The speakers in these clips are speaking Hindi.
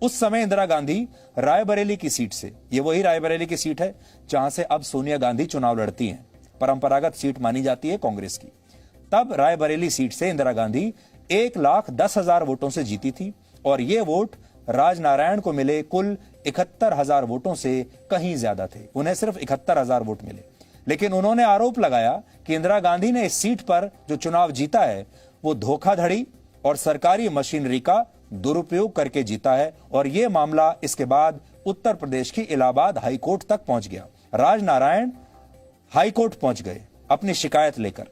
उस समय इंदिरा गांधी रायबरेली की सीट से, ये वही रायबरेली की सीट है जहां से अब सोनिया गांधी चुनाव लड़ती हैं, परंपरागत सीट मानी जाती है कांग्रेस की। तब रायबरेली सीट से इंदिरा गांधी 1,10,000 वोटों से जीती थी और ये वोट राजनारायण को मिले कुल 71,000 वोटों से कहीं ज्यादा थे। उन्हें सिर्फ 71,000 वोट मिले, लेकिन उन्होंने आरोप लगाया कि इंदिरा गांधी ने इस सीट पर जो चुनाव जीता है वो धोखाधड़ी और सरकारी मशीनरी का दुरुपयोग करके जीता है। और यह मामला इसके बाद उत्तर प्रदेश की इलाहाबाद हाईकोर्ट तक पहुंच गया। राजनारायण हाईकोर्ट पहुंच गए अपनी शिकायत लेकर।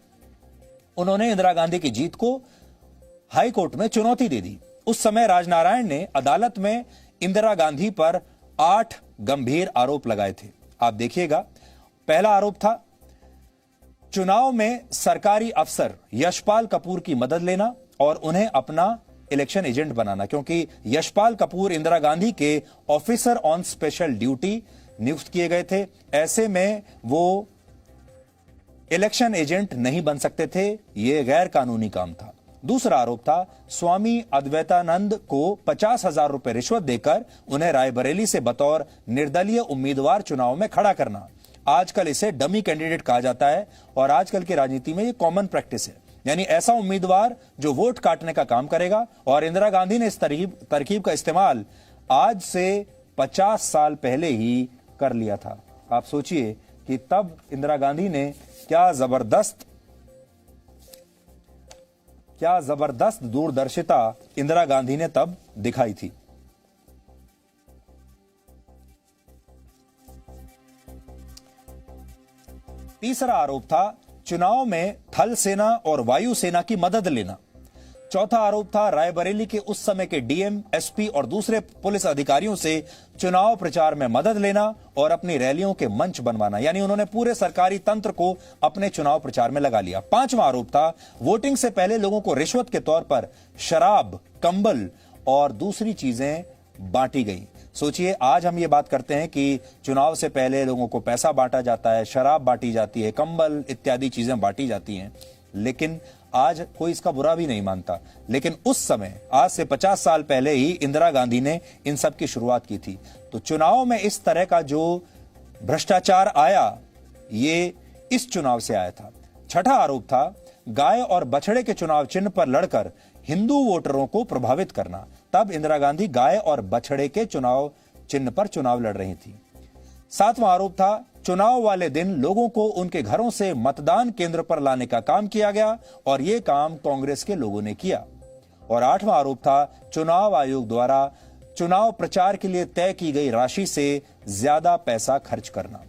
उन्होंने इंदिरा गांधी की जीत को हाईकोर्ट में चुनौती दे दी। उस समय राजनारायण ने अदालत में इंदिरा गांधी पर 8 गंभीर आरोप लगाए थे। आप देखिएगा, पहला आरोप था चुनाव में सरकारी अफसर यशपाल कपूर की मदद लेना और उन्हें अपना इलेक्शन एजेंट बनाना, क्योंकि यशपाल कपूर इंदिरा गांधी के ऑफिसर ऑन स्पेशल ड्यूटी नियुक्त किए गए थे। ऐसे में वो इलेक्शन एजेंट नहीं बन सकते थे, यह गैर कानूनी काम था। दूसरा आरोप था स्वामी अद्वैतानंद को 50,000 रुपए रिश्वत देकर उन्हें रायबरेली से बतौर निर्दलीय उम्मीदवार चुनाव में खड़ा करना। आजकल इसे डमी कैंडिडेट कहा जाता है और आजकल की राजनीति में यह कॉमन प्रैक्टिस है, यानी ऐसा उम्मीदवार जो वोट काटने का काम करेगा। और इंदिरा गांधी ने इस तरकीब का इस्तेमाल आज से 50 साल पहले ही कर लिया था। आप सोचिए कि तब इंदिरा गांधी ने क्या जबरदस्त दूरदर्शिता इंदिरा गांधी ने तब दिखाई थी। तीसरा आरोप था चुनाव में थल सेना और वायु सेना की मदद लेना। चौथा आरोप था रायबरेली के उस समय के डीएम, एसपी और दूसरे पुलिस अधिकारियों से चुनाव प्रचार में मदद लेना और अपनी रैलियों के मंच बनवाना, यानी उन्होंने पूरे सरकारी तंत्र को अपने चुनाव प्रचार में लगा लिया। पांचवा आरोप था वोटिंग से पहले लोगों को रिश्वत के तौर पर शराब, कंबल और दूसरी चीजें बांटी गई। सोचिए, आज हम ये बात करते हैं कि चुनाव से पहले लोगों को पैसा बांटा जाता है, शराब बांटी जाती है, कंबल इत्यादि चीजें बांटी जाती हैं, लेकिन आज कोई इसका बुरा भी नहीं मानता। लेकिन उस समय, आज से 50 साल पहले ही इंदिरा गांधी ने इन सब की शुरुआत की थी। तो चुनाव में इस तरह का जो भ्रष्टाचार आया, ये इस चुनाव से आया था। छठा आरोप था गाय और बछड़े के चुनाव चिन्ह पर लड़कर हिंदू वोटरों को प्रभावित करना। तब इंदिरा गांधी गाय और बछड़े के चुनाव चिन्ह पर चुनाव लड़ रही थी। सातवां आरोप था चुनाव वाले दिन लोगों को उनके घरों से मतदान केंद्र पर लाने का काम किया गया और यह काम कांग्रेस के लोगों ने किया। और आठवां आरोप था चुनाव आयोग द्वारा चुनाव प्रचार के लिए तय की गई राशि से ज्यादा पैसा खर्च करना।